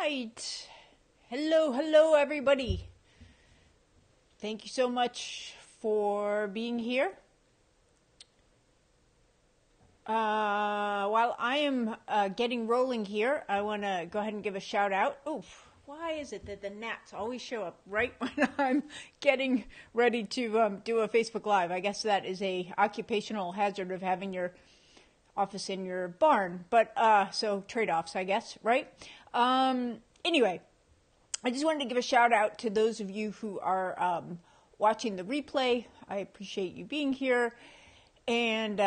right. Hello, everybody. Thank you so much for being here. While I am getting rolling here, I want to go ahead and give a shout out. Oof, why is it that the gnats always show up right when I'm getting ready to do a Facebook Live? I guess that is a occupational hazard of having your office in your barn, but so trade-offs, I guess, right? Anyway, I just wanted to give a shout out to those of you who are watching the replay. I appreciate you being here, and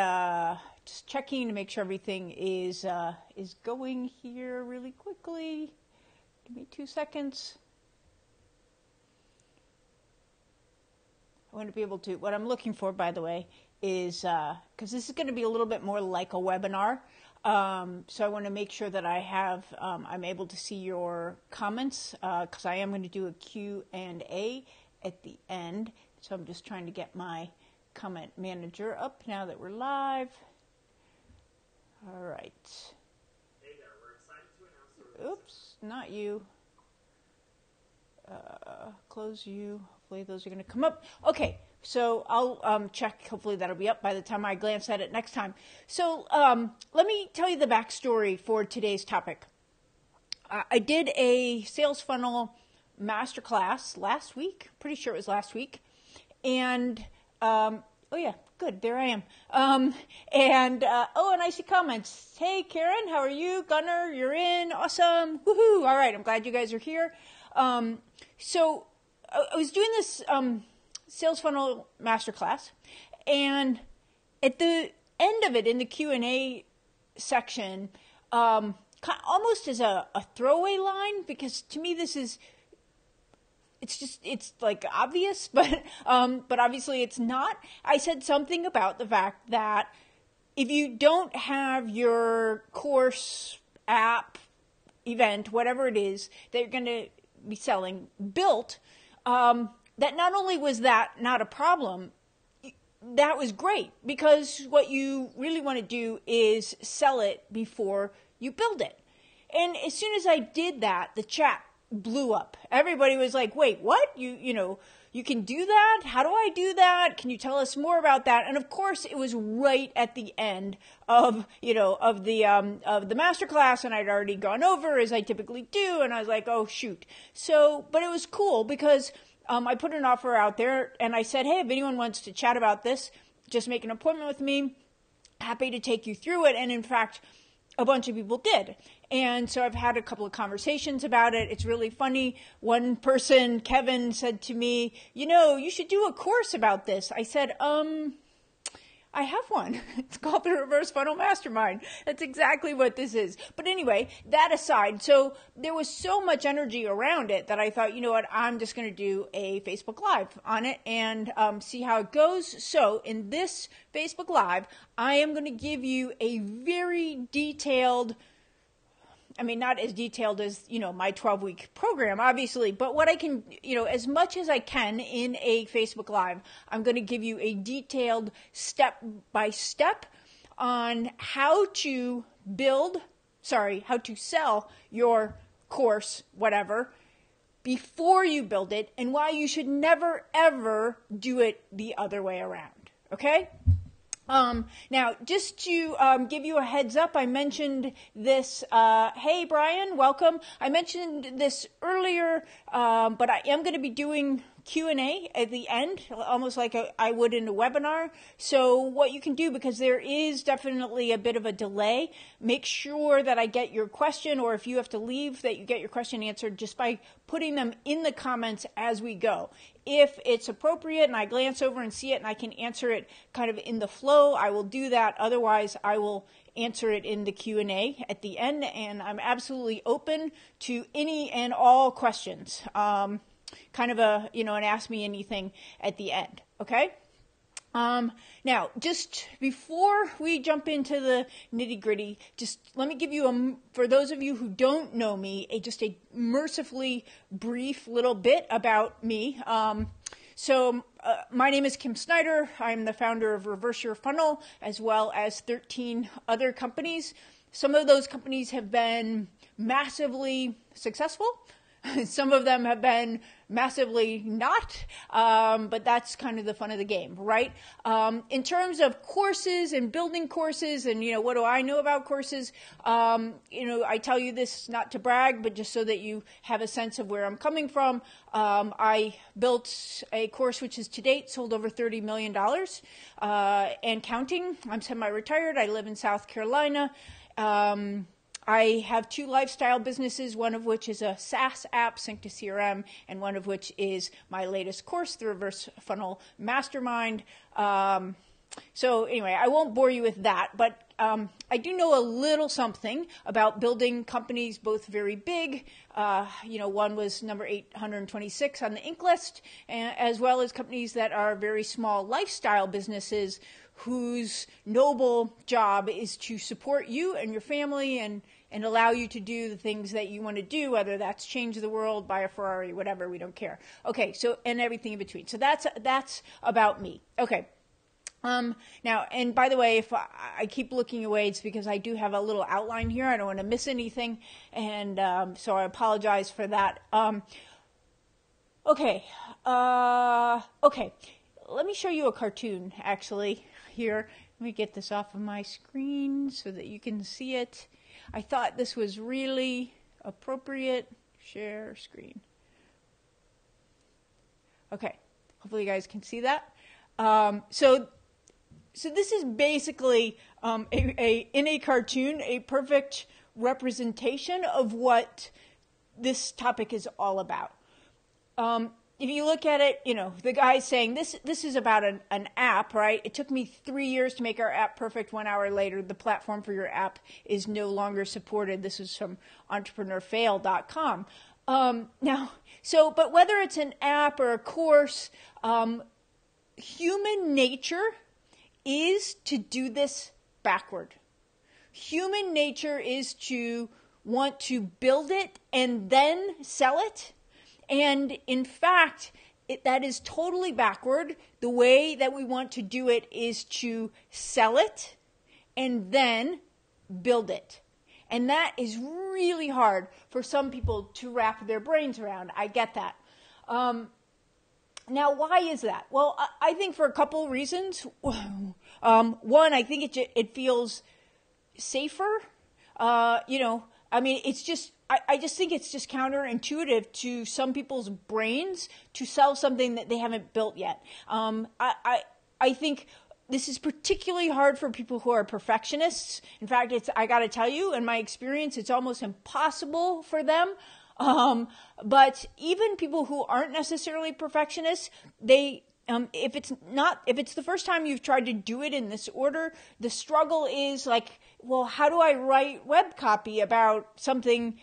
just checking to make sure everything is going here really quickly. Give me 2 seconds. I want to be able to, what I'm looking for, by the way, is, because this is going to be a little bit more like a webinar, so I want to make sure that I have, I'm able to see your comments, because I am going to do a Q&A at the end, so I'm just trying to get my comment manager up now that we're live. All right. Hey there, we're excited to announce. Oops, not you. Close you. Hopefully those are going to come up. Okay, so I'll check. Hopefully that'll be up by the time I glance at it next time. So let me tell you the backstory for today's topic. I did a sales funnel masterclass last week. Pretty sure it was last week. And, oh yeah, good. There I am. And I see comments. Hey, Karen, how are you? Gunnar, you're in. Awesome. Woohoo. All right. I'm glad you guys are here. So I was doing this sales funnel masterclass, and at the end of it, in the Q&A section, almost as a throwaway line, because to me this is, it's like obvious, but obviously it's not. I said something about the fact that if you don't have your course, app, event, whatever it is that you're going to be selling built, that not only was that not a problem, that was great, because what you really want to do is sell it before you build it. And as soon as I did that, the chat blew up. Everybody was like, wait, what? You can do that? How do I do that? Can you tell us more about that? And of course, it was right at the end of the masterclass, and I'd already gone over, as I typically do, and I was like, oh shoot. So, but it was cool because I put an offer out there, and I said, hey, if anyone wants to chat about this, just make an appointment with me. Happy to take you through it. And in fact, a bunch of people did. And so I've had a couple of conversations about it. It's really funny. One person, Kevin, said to me, you should do a course about this. I said, I have one. It's called the Reverse Funnel Mastermind. That's exactly what this is. But anyway, that aside, so there was so much energy around it that I thought, you know what, I'm just going to do a Facebook Live on it and see how it goes. So in this Facebook Live, I am going to give you a very detailed, not as detailed as, my 12-week program, obviously, but what I can, as much as I can in a Facebook Live, I'm going to give you a detailed step-by-step on how to sell your course, whatever, before you build it, and why you should never, ever do it the other way around, okay? Now, just to give you a heads up, I mentioned this, hey Brian, welcome. I mentioned this earlier, but I am going to be doing Q&A at the end, almost like I would in a webinar. So what you can do, because there is definitely a bit of a delay, make sure that I get your question, or if you have to leave, that you get your question answered just by putting them in the comments as we go. If it's appropriate and I glance over and see it and I can answer it kind of in the flow, I will do that. Otherwise, I will answer it in the Q&A at the end, and I'm absolutely open to any and all questions. Kind of an ask me anything at the end, okay? Now, just before we jump into the nitty-gritty, just let me give you, for those of you who don't know me, just a mercifully brief little bit about me. So my name is Kim Snyder. I'm the founder of Reverse Your Funnel, as well as 13 other companies. Some of those companies have been massively successful. Some of them have been massively not, but that's kind of the fun of the game, right? In terms of courses and building courses and, what do I know about courses? I tell you this not to brag, but just so that you have a sense of where I'm coming from. I built a course which is to date sold over $30 million and counting. I'm semi-retired. I live in South Carolina. I have 2 lifestyle businesses, one of which is a SaaS app, Sync to CRM, and one of which is my latest course, the Reverse Funnel Mastermind. So anyway, I won't bore you with that, but I do know a little something about building companies, both very big. One was number 826 on the Inc. list, as well as companies that are very small lifestyle businesses whose noble job is to support you and your family and allow you to do the things that you want to do, whether that's change the world, buy a Ferrari, whatever, we don't care. Okay, so, and everything in between. So that's about me. Okay. Now, and by the way, if I keep looking away, it's because I do have a little outline here. I don't want to miss anything. And so I apologize for that. Okay. Let me show you a cartoon, actually, here. Let me get this off of my screen so that you can see it. I thought this was really appropriate. Share screen. Okay. Hopefully you guys can see that. So this is basically in a cartoon, a perfect representation of what this topic is all about. If you look at it, the guy's saying this is about an app, right? It took me 3 years to make our app perfect. 1 hour later, the platform for your app is no longer supported. This is from entrepreneurfail.com. But whether it's an app or a course, human nature is to do this backward. Human nature is to want to build it and then sell it. And in fact, that is totally backward. The way that we want to do it is to sell it and then build it. And that is really hard for some people to wrap their brains around. I get that. Now, why is that? Well, I think for a couple reasons. One, I think it feels safer. It's just, I just think it's just counterintuitive to some people's brains to sell something that they haven't built yet. I think this is particularly hard for people who are perfectionists. In fact, I got to tell you, in my experience, it's almost impossible for them. But even people who aren't necessarily perfectionists, if it's the first time you've tried to do it in this order, the struggle is like, well, how do I write web copy about something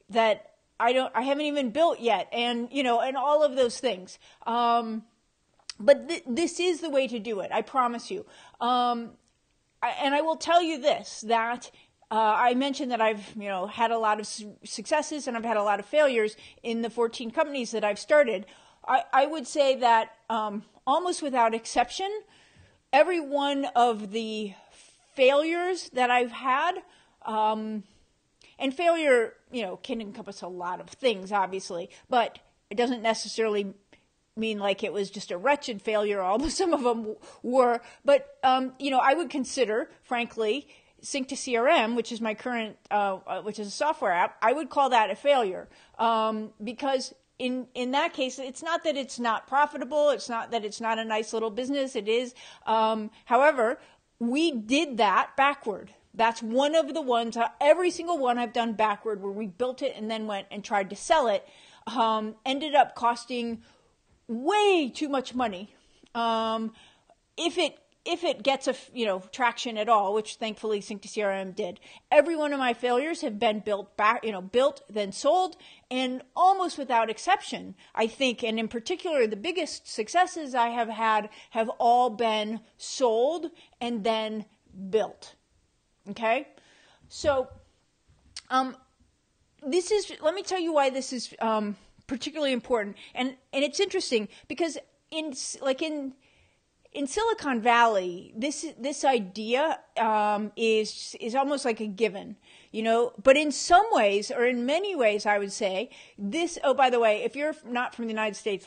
that I haven't even built yet? And, and all of those things. But this is the way to do it. I promise you. And I will tell you this, that I mentioned that I've, had a lot of successes and I've had a lot of failures in the 14 companies that I've started. I would say that almost without exception, every one of the failures that I've had, and failure, can encompass a lot of things, obviously, but it doesn't necessarily mean like it was just a wretched failure, although some of them were. But, I would consider, frankly, Sync to CRM, which is my current, which is a software app, I would call that a failure, because in that case, it's not that it's not profitable. It's not that it's not a nice little business. It is. However, we did that backward. That's one of the ones, every single one I've done backward, where we built it and then went and tried to sell it, ended up costing way too much money. If it gets traction at all, which thankfully Sync to CRM did. Every one of my failures have been built, then sold, and almost without exception, I think, and in particular, the biggest successes I have had have all been sold and then built. Okay? So, let me tell you why this is particularly important. And it's interesting because in Silicon Valley, this idea is almost like a given, But in some ways, or in many ways, I would say this. Oh, by the way, if you're not from the United States,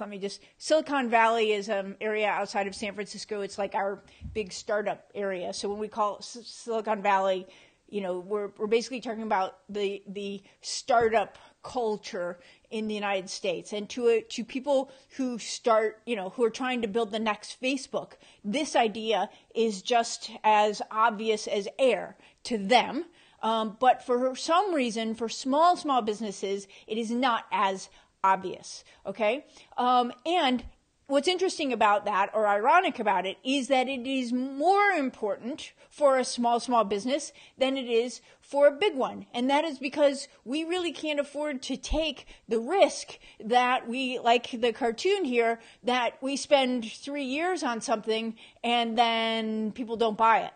Silicon Valley is an area outside of San Francisco. It's like our big startup area. So when we call Silicon Valley, we're basically talking about the startup culture in the United States. And to people who start, who are trying to build the next Facebook, this idea is just as obvious as air to them. But for some reason, for small businesses, it is not as obvious. Okay. And what's interesting about that, or ironic about it, is that it is more important for a small business than it is for a big one. And that is because we really can't afford to take the risk that we, like the cartoon here, that we spend 3 years on something and then people don't buy it,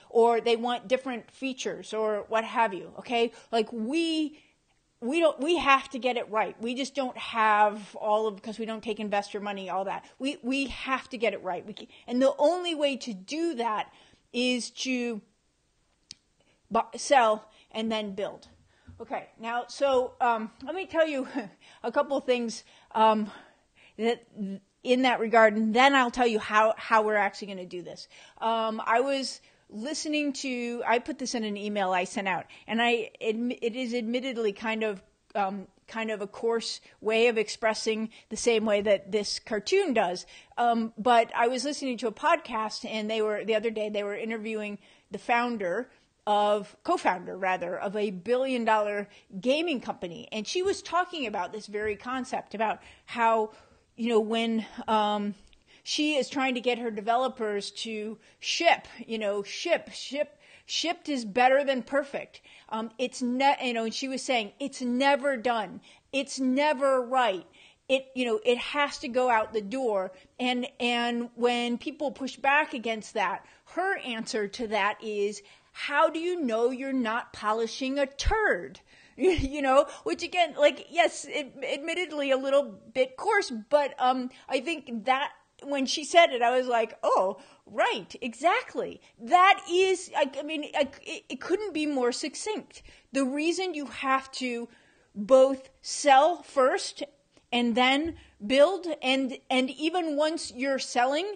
or they want different features or what have you. Okay. Like we have to get it right. We just don't have because we don't take investor money, all that. We have to get it right. And the only way to do that is to sell and then build. Okay. Now, so, let me tell you a couple of things, that in that regard, and then I'll tell you how we're actually going to do this. I was I put this in an email I sent out, and it is admittedly kind of a coarse way of expressing the same way that this cartoon does. But I was listening to a podcast, and the other day they were interviewing the co-founder of a $1 billion gaming company. And she was talking about this very concept, about how, when, she is trying to get her developers to ship. Shipped is better than perfect. And she was saying it's never done. It's never right. It has to go out the door. And when people push back against that, her answer to that is, how do you know you're not polishing a turd? Which again, yes, admittedly a little bit coarse, but I think that when she said it, I was like, oh, right, exactly. That is, it couldn't be more succinct. The reason you have to both sell first and then build, and even once you're selling,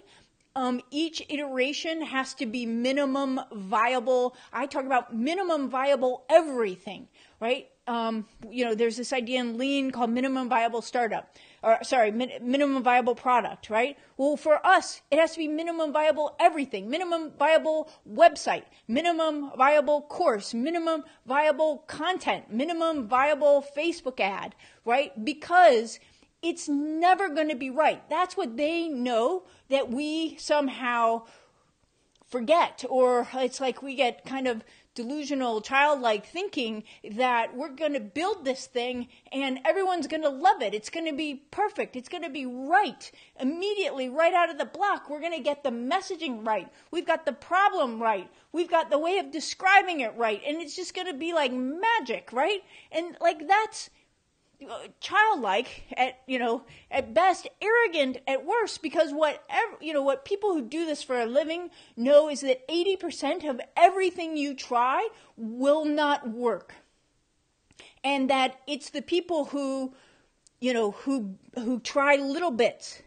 each iteration has to be minimum viable. I talk about minimum viable everything, right? There's this idea in Lean called minimum viable minimum viable product, right? Well, for us, it has to be minimum viable everything, minimum viable website, minimum viable course, minimum viable content, minimum viable Facebook ad, right? Because it's never going to be right. That's what they know that we somehow forget, or it's like we get kind of delusional, childlike thinking that we're going to build this thing and everyone's going to love it. It's going to be perfect. It's going to be right. Immediately, right out of the block, we're going to get the messaging right. We've got the problem right. We've got the way of describing it right. And it's just going to be like magic, right? And that's childlike at best, arrogant at worst, because what people who do this for a living know is that 80% of everything you try will not work. And that it's the people who try little bits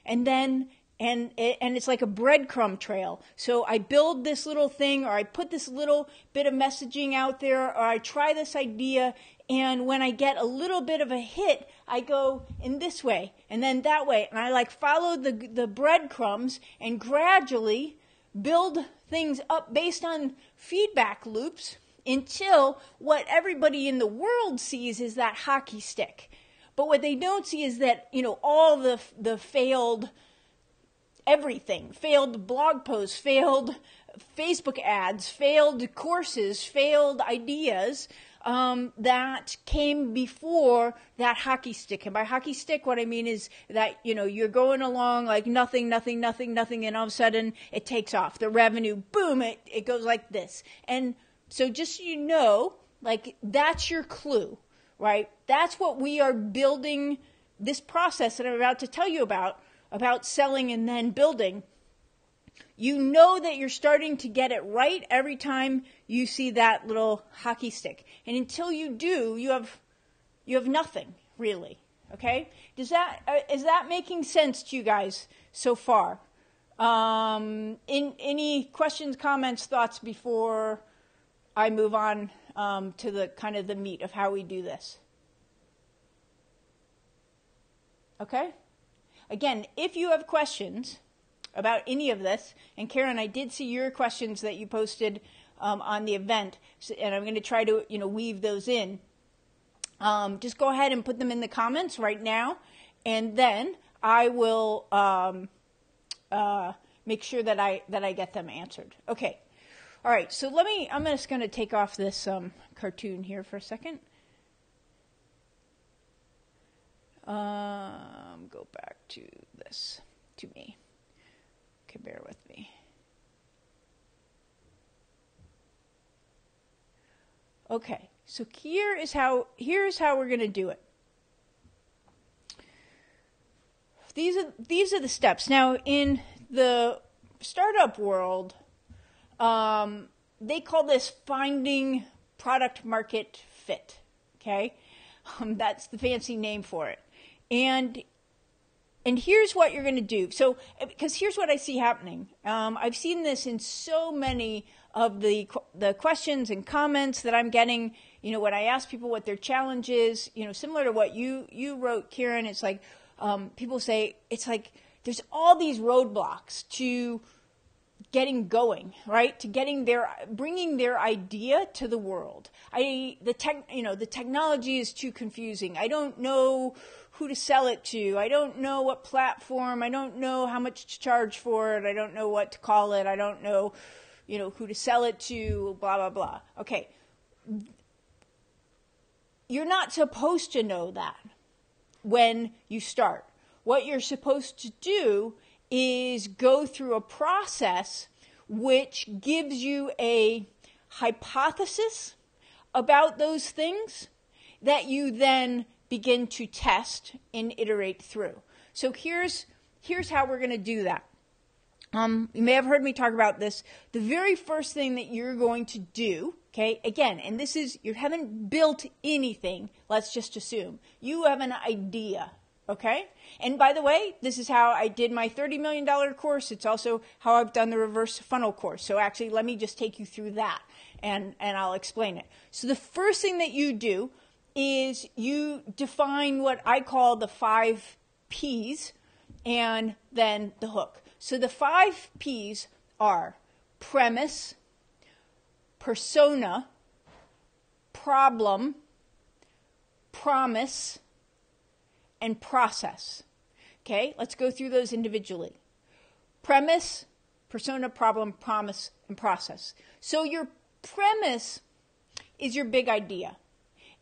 and then and it's like a breadcrumb trail. So I build this little thing, or I put this little bit of messaging out there, or I try this idea, and when I get a little bit of a hit, I go in this way and then that way. And I follow the breadcrumbs and gradually build things up based on feedback loops until what everybody in the world sees is that hockey stick. But what they don't see is that, all the failed everything, failed blog posts, failed Facebook ads, failed courses, failed ideas, that came before that hockey stick. And by hockey stick, what I mean is that, you're going along like nothing, and all of a sudden it takes off. The revenue, boom, it goes like this. And so just so that's your clue, right? That's what we are building, this process that I'm about to tell you about. about selling and then building, you know that you're starting to get it right every time you see that little hockey stick. And until you do, you have nothing, really. Okay? Is that making sense to you guys so far? Any questions, comments, thoughts before I move on to the kind of the meat of how we do this? Okay? Again, if you have questions about any of this, and Karen, I did see your questions that you posted on the event, and I'm going to try to weave those in. Just go ahead and put them in the comments right now, and then I will make sure that I get them answered. Okay. All right. So I'm just going to take off this cartoon here for a second. Go back to this, to me. Okay, bear with me. Okay, so here's how we're going to do it. These are the steps. Now, in the startup world, they call this finding product market fit. Okay, that's the fancy name for it. And here's what you're going to do. So, because here's what I see happening. I've seen this in so many of the questions and comments that I'm getting. When I ask people what their challenge is, similar to what you wrote, Kieran, it's like people say it's like there's all these roadblocks to getting going, right? To bringing their idea to the world. The technology is too confusing. I don't know who to sell it to. I don't know what platform. I don't know how much to charge for it. I don't know what to call it. I don't know, who to sell it to, blah, blah, blah. Okay. You're not supposed to know that when you start. What you're supposed to do is go through a process which gives you a hypothesis about those things that you then begin to test and iterate through. So here's how we're going to do that. You may have heard me talk about this. The very first thing that you're going to do, okay, again, and this is, you haven't built anything, let's just assume. You have an idea, okay? And by the way, this is how I did my $30 million course. It's also how I've done the reverse funnel course. So actually, let me just take you through that, and I'll explain it. So the first thing that you do is you define what I call the 5 P's and then the hook. So the 5 P's are premise, persona, problem, promise, and process. Okay, let's go through those individually. Premise, persona, problem, promise, and process. So your premise is your big idea.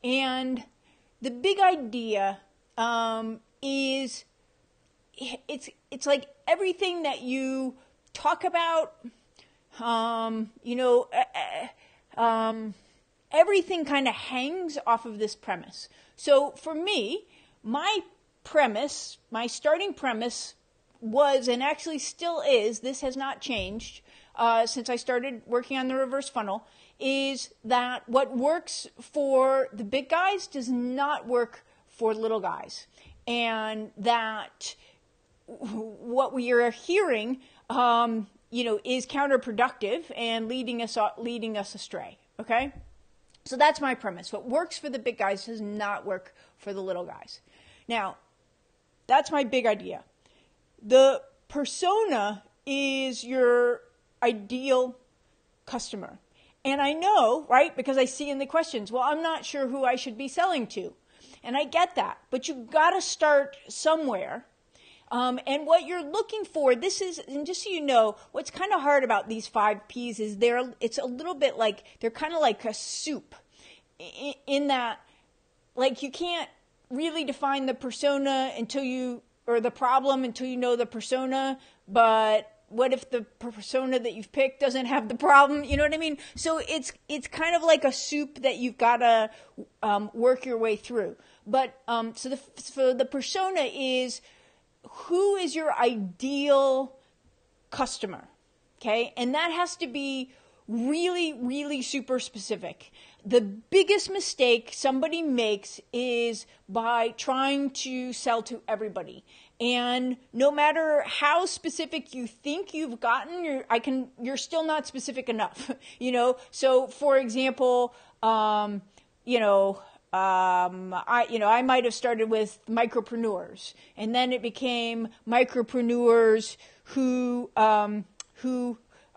And the big idea is it's like everything that you talk about, everything kind of hangs off of this premise. So for me, my starting premise was, and actually still is, this has not changed since I started working on the reverse funnel, is that what works for the big guys does not work for little guys. And that what we are hearing, is counterproductive and leading us astray. Okay? So that's my premise. What works for the big guys does not work for the little guys. Now, that's my big idea. The persona is your ideal customer. And I know, right, because I see in the questions, well, I'm not sure who I should be selling to. And I get that. But you've got to start somewhere. And what you're looking for, this is, and just so you know, what's kind of hard about these 5 P's is it's a little bit like, they're kind of like a soup. In that, like, you can't really define the persona or the problem until you know the persona, but what if the persona that you've picked doesn't have the problem? You know what I mean? So it's kind of like a soup that you've got to work your way through. But so the persona is who is your ideal customer? Okay, and that has to be really, really super specific. The biggest mistake somebody makes is by trying to sell to everybody. And no matter how specific you think you've gotten, you're still not specific enough. So for example, I might have started with micropreneurs, and then it became micropreneurs who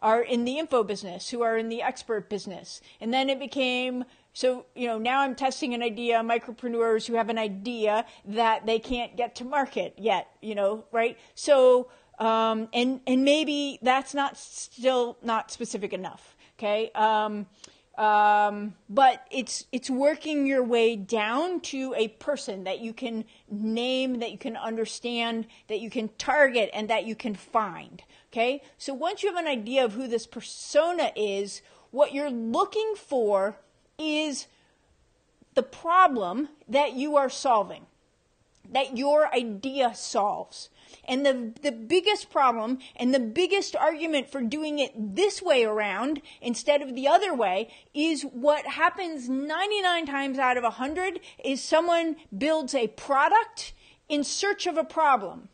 are in the info business, who are in the expert business. And then it became, now I'm testing an idea, micropreneurs who have an idea that they can't get to market yet, right? So, and maybe that's still not specific enough, okay? But it's working your way down to a person that you can name, that you can understand, that you can target, and that you can find. Okay? So once you have an idea of who this persona is, what you're looking for is the problem that you are solving, that your idea solves. And the biggest problem and the biggest argument for doing it this way around instead of the other way is what happens 99 times out of 100 is someone builds a product in search of a problem.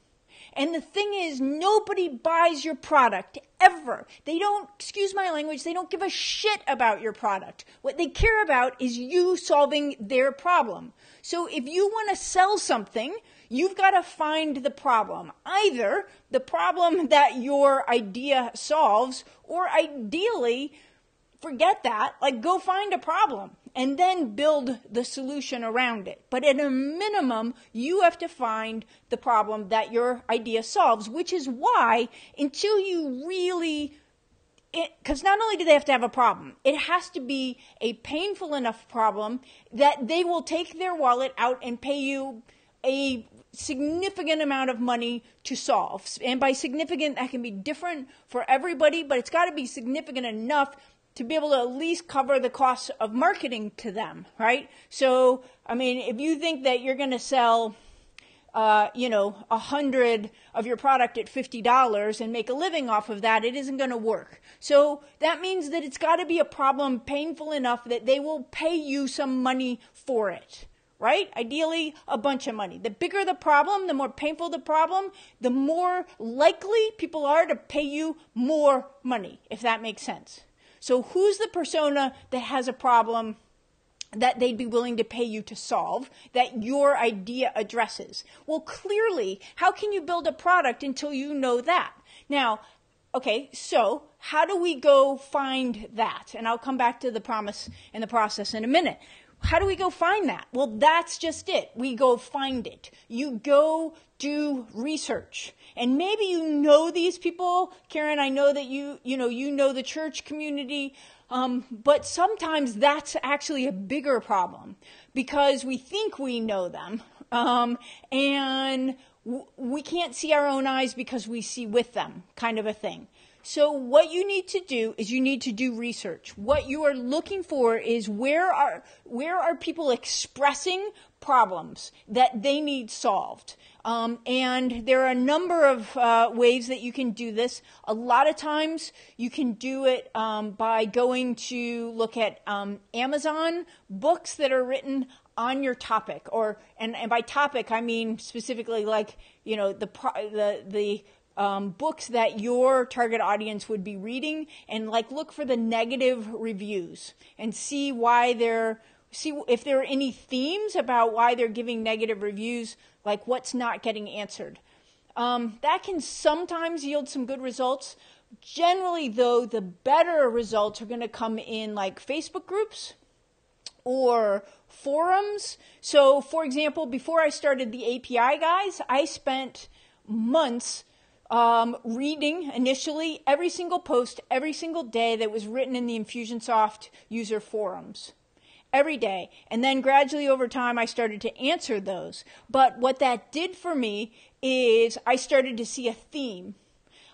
And the thing is, nobody buys your product ever. They don't, excuse my language, they don't give a shit about your product. What they care about is you solving their problem. So if you want to sell something, you've got to find the problem. Either the problem that your idea solves, or ideally, forget that, go find a problem and then build the solution around it. But at a minimum, you have to find the problem that your idea solves, which is why until you really, because not only do they have to have a problem, it has to be a painful enough problem that they will take their wallet out and pay you a significant amount of money to solve. And by significant, that can be different for everybody, but it's got to be significant enough to be able to at least cover the costs of marketing to them, right? So, if you think that you're going to sell, 100 of your product at $50 and make a living off of that, it isn't going to work. So that means that it's got to be a problem painful enough that they will pay you some money for it, right? Ideally, a bunch of money. The bigger the problem, the more painful the problem, the more likely people are to pay you more money, if that makes sense. So who's the persona that has a problem that they'd be willing to pay you to solve, that your idea addresses? Well, clearly, how can you build a product until you know that? Now, okay, so how do we go find that? And I'll come back to the promise and the process in a minute. How do we go find that? Well, that's just it. We go find it. You go do research. And maybe you know these people. Karen, I know that you know the church community. But sometimes that's actually a bigger problem because we think we know them. And we can't see our own eyes because we see with them, kind of a thing. So what you need to do is you need to do research. What you are looking for is where are people expressing problems that they need solved. And there are a number of ways that you can do this. A lot of times you can do it by going to look at Amazon books that are written on your topic, and by topic I mean specifically the books that your target audience would be reading, and look for the negative reviews and see if there are any themes about why they're giving negative reviews, like what's not getting answered. That can sometimes yield some good results. Generally, though, the better results are going to come in Facebook groups or forums. So, for example, before I started the API guys, I spent months reading initially every single post every single day that was written in the Infusionsoft user forums. Every day. And then gradually over time, I started to answer those. But what that did for me is I started to see a theme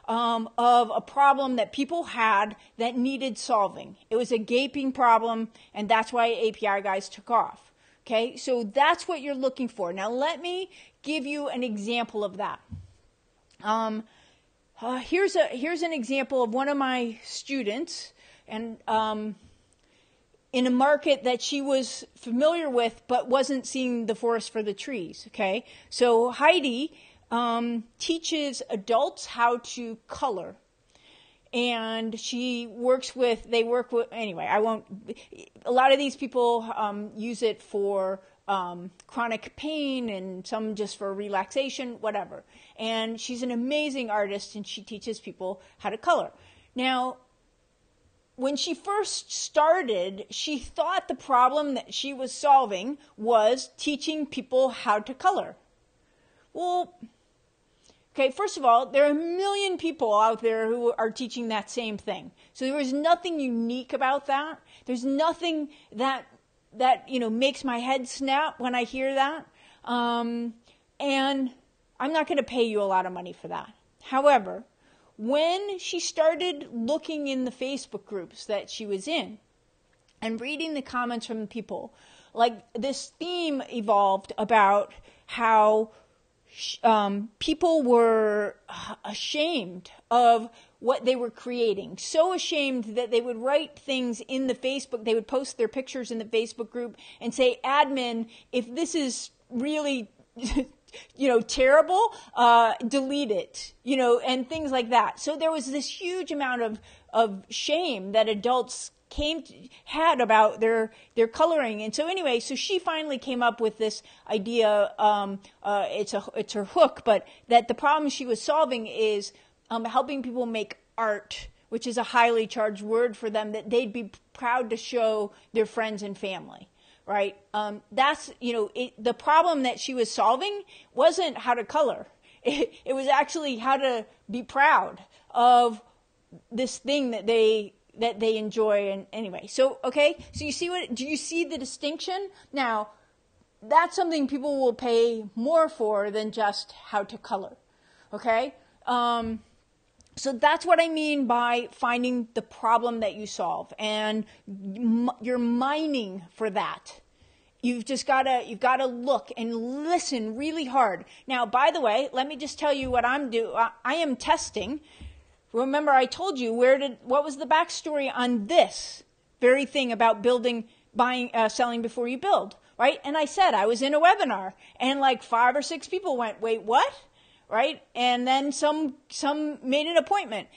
of a problem that people had that needed solving. It was a gaping problem, and that's why API guys took off. Okay, so that's what you're looking for. Now let me give you an example of that. Here's an example of one of my students, and in a market that she was familiar with, but wasn't seeing the forest for the trees. Okay, so Heidi teaches adults how to color. And they work with, anyway, a lot of these people use it for chronic pain and some just for relaxation, whatever. And she's an amazing artist and she teaches people how to color. Now, when she first started, she thought the problem that she was solving was teaching people how to color. Well, okay, first of all, there are a million people out there who are teaching that same thing. So there is nothing unique about that. There's nothing that makes my head snap when I hear that. And I'm not going to pay you a lot of money for that. However, when she started looking in the Facebook groups that she was in and reading the comments from people, like this theme evolved about how people were ashamed of what they were creating. So ashamed that they would write things in the Facebook, they would post their pictures in the Facebook group and say, admin, if this is really, terrible, delete it, and things like that. So there was this huge amount of shame that adults had about their coloring. And so anyway, so she finally came up with this idea, it's her hook, but that the problem she was solving is helping people make art, which is a highly charged word for them that they'd be proud to show their friends and family, right? The problem that she was solving wasn't how to color. It was actually how to be proud of this thing that they enjoy. And anyway, so, okay, so do you see the distinction? Now, that's something people will pay more for than just how to color, okay? So that's what I mean by finding the problem that you solve, and you're mining for that. You've gotta look and listen really hard. Now, by the way, let me just tell you what I'm doing. I am testing. Remember, I told you what was the backstory on this very thing about selling before you build, right? And I said I was in a webinar, and like 5 or 6 people went, "Wait, what?" Right? And then some made an appointment,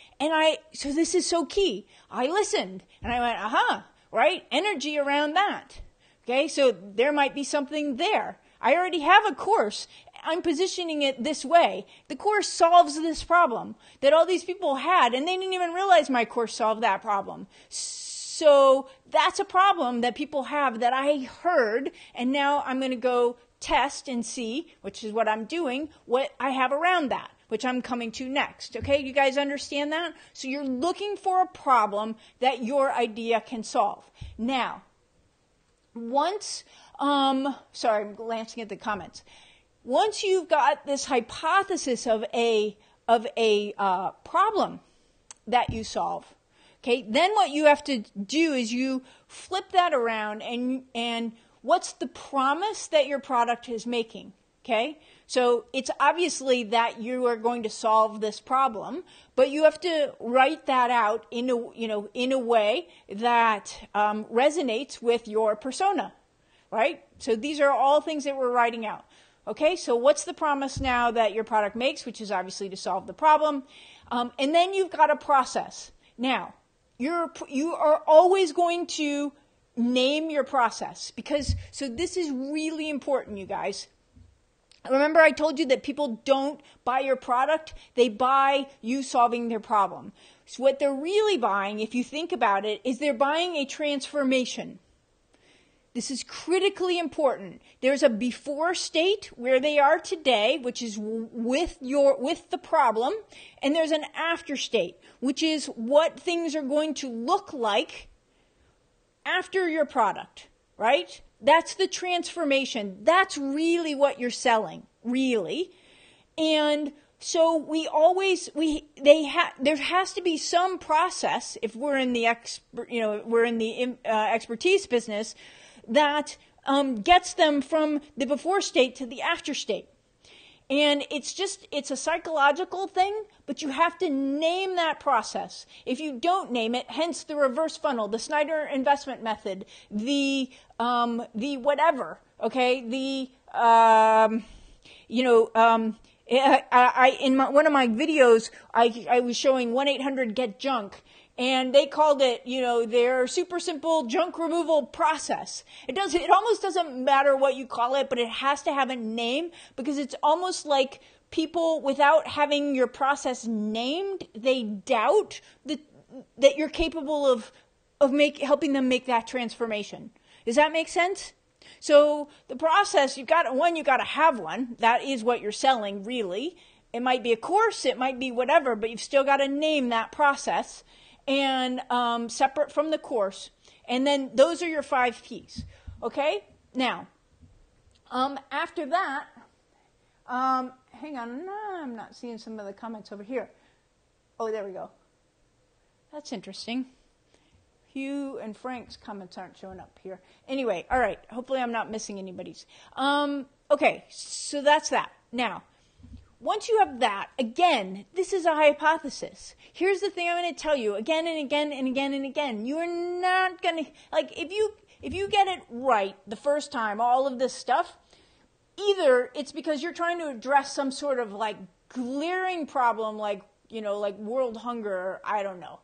so this is so key. I listened, and I went, "Aha!" Right? Energy around that. Okay, so there might be something there. I already have a course. I'm positioning it this way. The course solves this problem that all these people had, and they didn't even realize my course solved that problem. So that's a problem that people have that I heard, and now I'm going to go test and see, which is what I'm doing, what I have around that, which I'm coming to next. Okay, you guys understand that? So you're looking for a problem that your idea can solve. Now, sorry, I'm glancing at the comments. Once you've got this hypothesis of a problem that you solve, okay, then what you have to do is you flip that around and what's the promise that your product is making, okay? So it's obviously that you are going to solve this problem, but you have to write that out in a way that resonates with your persona, right? So these are all things that we're writing out. Okay, so what's the promise now that your product makes, which is obviously to solve the problem? And then you've got a process. Now, you are always going to name your process so this is really important, you guys. Remember I told you that people don't buy your product, they buy you solving their problem. So what they're really buying, if you think about it, is they're buying a transformation. This is critically important. There's a before state where they are today, which is with the problem, and there's an after state, which is what things are going to look like after your product, right? That's the transformation. That's really what you're selling, really. And so there has to be some process if we're in the expertise business that gets them from the before state to the after state. And it's a psychological thing, but you have to name that process. If you don't name it, hence the reverse funnel, the Snyder investment method, the whatever, okay, in one of my videos, I was showing 1-800-GET-JUNK, and they called it, their super simple junk removal process. It almost doesn't matter what you call it, but it has to have a name, because it's almost like people, without having your process named, they doubt that you're capable of helping them make that transformation. Does that make sense? So the process, you got to have one. That is what you're selling, really. It might be a course, it might be whatever, but you've still got to name that process, and separate from the course. And then those are your 5 Ps. Okay? Now, after that, hang on, I'm not seeing some of the comments over here. Oh, there we go. That's interesting. Hugh and Frank's comments aren't showing up here. Anyway, all right. Hopefully I'm not missing anybody's. Okay, so that's that. Now, once you have that, again, this is a hypothesis. Here's the thing I'm going to tell you again and again and again and again. You are not going to, if you get it right the first time, all of this stuff, either it's because you're trying to address some sort of glaring problem, like world hunger, or I don't know.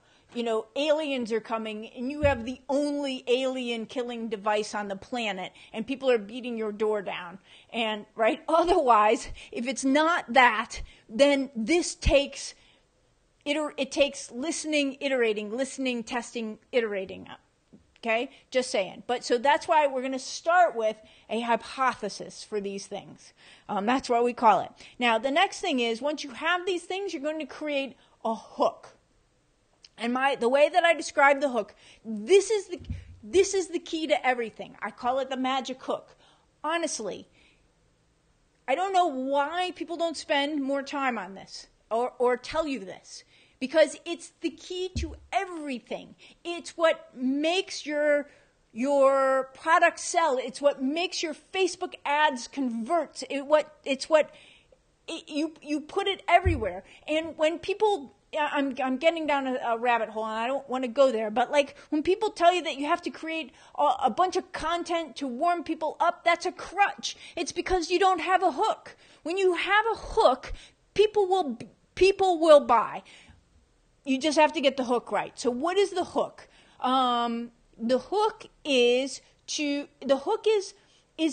Aliens are coming, and you have the only alien killing device on the planet, and people are beating your door down. And, right? Otherwise, if it's not that, then this takes listening, iterating, listening, testing, iterating. Okay? Just saying. But so that's why we're going to start with a hypothesis for these things. That's what we call it. Now, the next thing is, once you have these things, you're going to create a hook. And the way that I describe the hook, this is the key to everything. I call it the magic hook. Honestly, I don't know why people don't spend more time on this or tell you this, because it's the key to everything. It's what makes your product sell. It's what makes your Facebook ads convert. You put it everywhere. And when people, I'm getting down a rabbit hole, and I don't want to go there, but when people tell you that you have to create a bunch of content to warm people up, that's a crutch. It's because you don't have a hook. When you have a hook, people will buy. You just have to get the hook right. So what is the hook? The hook is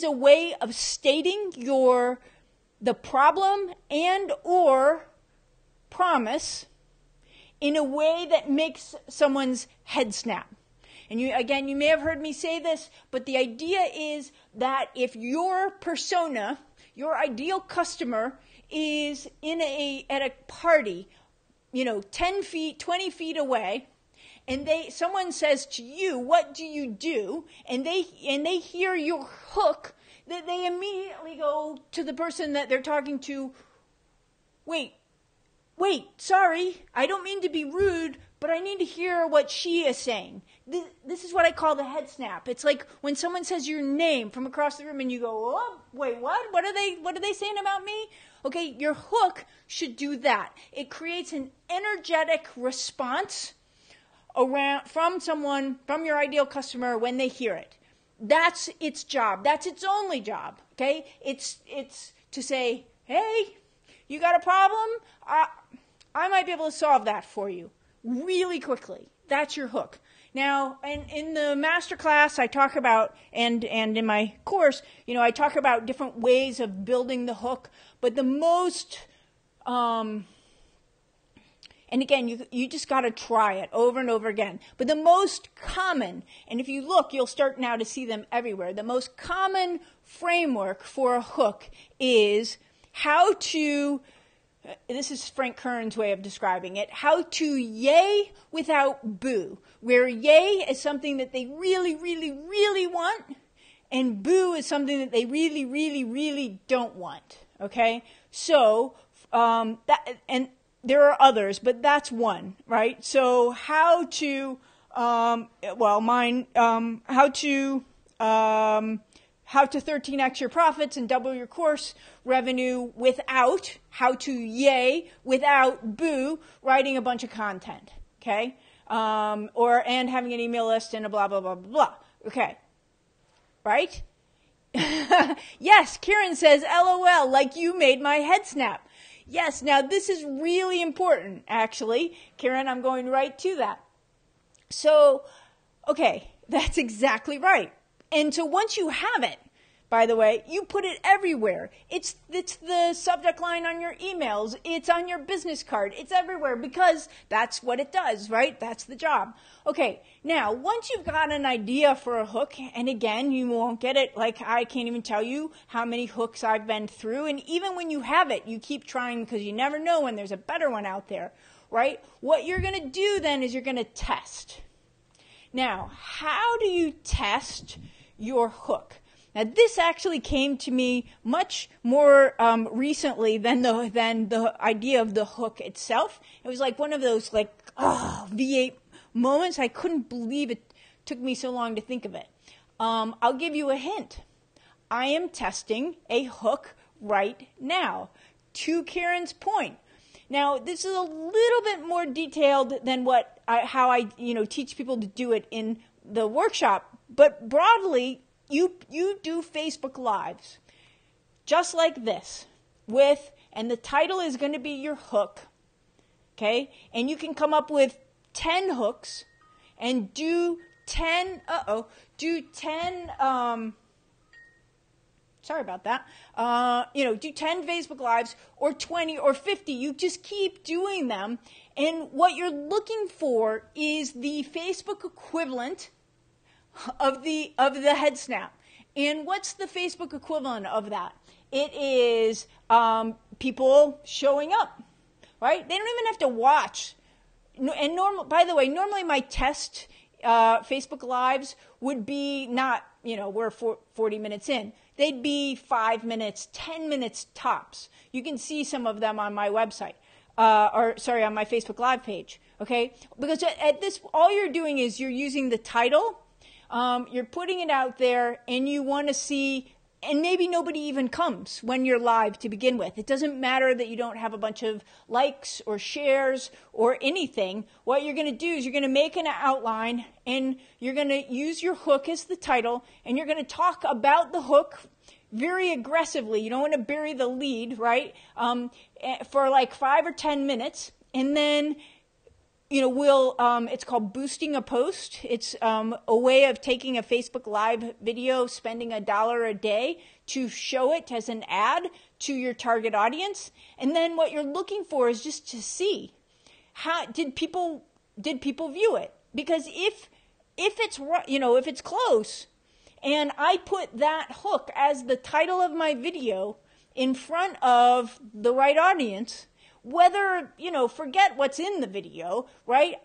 a way of stating the problem and or promise in a way that makes someone's head snap. And you may have heard me say this, but the idea is that if your persona, your ideal customer, is at a party, 10 feet, 20 feet away, and someone says to you, "What do you do?" and they hear your hook, that they immediately go to the person that they're talking to. Wait, sorry, I don't mean to be rude, but I need to hear what she is saying. This is what I call the head snap. It's like when someone says your name from across the room and you go, "Oh, wait, what? What are they saying about me?" Okay, your hook should do that. It creates an energetic response from your ideal customer when they hear it. That's its job. That's its only job. Okay? It's to say, "Hey, you got a problem? I might be able to solve that for you really quickly." That's your hook. Now, in the masterclass, I talk about, and in my course, I talk about different ways of building the hook. But the most, and again, you just got to try it over and over again. But the most common, and if you look, you'll start now to see them everywhere. The most common framework for a hook is how to, this is Frank Kern's way of describing it, how to yay without boo, where yay is something that they really, really, really want, and boo is something that they really, really, really don't want. Okay? So, and there are others, but that's one, right? So how to, how to 13x your profits and double your course revenue without, how to yay, without boo, writing a bunch of content, okay? And having an email list and a blah, blah, blah, blah, blah, okay? Right? Yes, Karen says, LOL, like you made my head snap. Yes, now this is really important, actually. Karen, I'm going right to that. So, okay, that's exactly right. And so once you have it, by the way, you put it everywhere. It's the subject line on your emails. It's on your business card. It's everywhere because that's what it does, right? That's the job. Okay, now, once you've got an idea for a hook, and again, you won't get it, like I can't even tell you how many hooks I've been through, and even when you have it, you keep trying because you never know when there's a better one out there, right? What you're going to do then is you're going to test. Now, how do you test your hook? Now, this actually came to me much more recently than the idea of the hook itself. It was like one of those V8 moments. I couldn't believe it took me so long to think of it. I'll give you a hint. I am testing a hook right now, to Karen's point. Now, this is a little bit more detailed than how I teach people to do it in the workshop, but broadly, you do Facebook Lives just like this and the title is going to be your hook, okay? And you can come up with 10 hooks and do 10 sorry about that. Do 10 Facebook Lives or 20 or 50. You just keep doing them. And what you're looking for is the Facebook equivalent of the head snap. And what's the Facebook equivalent of that? It is people showing up, right? They don't even have to watch. And by the way, normally my test Facebook Lives would be not, we're 40 minutes in. They'd be 5 minutes, 10 minutes tops. You can see some of them on my website, on my Facebook Live page, okay? Because at this, all you're doing is you're using the title, you're putting it out there, and you want to see, and maybe nobody even comes when you're live to begin with. It doesn't matter that you don't have a bunch of likes or shares or anything. What you're going to do is you're going to make an outline, and you're going to use your hook as the title, and you're going to talk about the hook very aggressively. You don't want to bury the lead, right? For like 5 or 10 minutes, and then it's called boosting a post. It's a way of taking a Facebook Live video, spending $1 a day to show it as an ad to your target audience. And then what you're looking for is just to see how did people view it? Because if it's close, and I put that hook as the title of my video in front of the right audience, whether, forget what's in the video, right?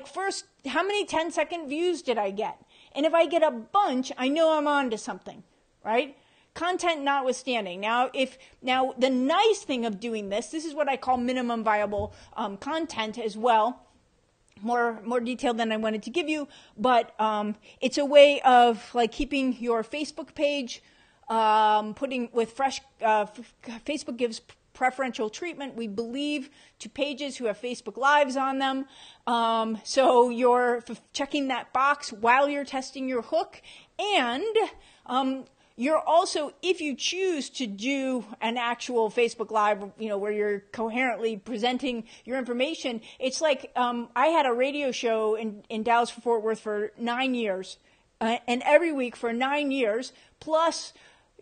First, how many 10-second views did I get? And if I get a bunch, I know I'm on to something, right? Content notwithstanding. Now, the nice thing of doing this is what I call minimum viable content as well. More detailed than I wanted to give you, but it's a way of keeping your Facebook page, putting with fresh, Facebook gives preferential treatment, we believe, to pages who have Facebook Lives on them. So you're checking that box while you're testing your hook. And you're also, if you choose to do an actual Facebook Live, where you're coherently presenting your information, it's like I had a radio show in Dallas-Fort Worth for 9 years. And every week for 9 years, plus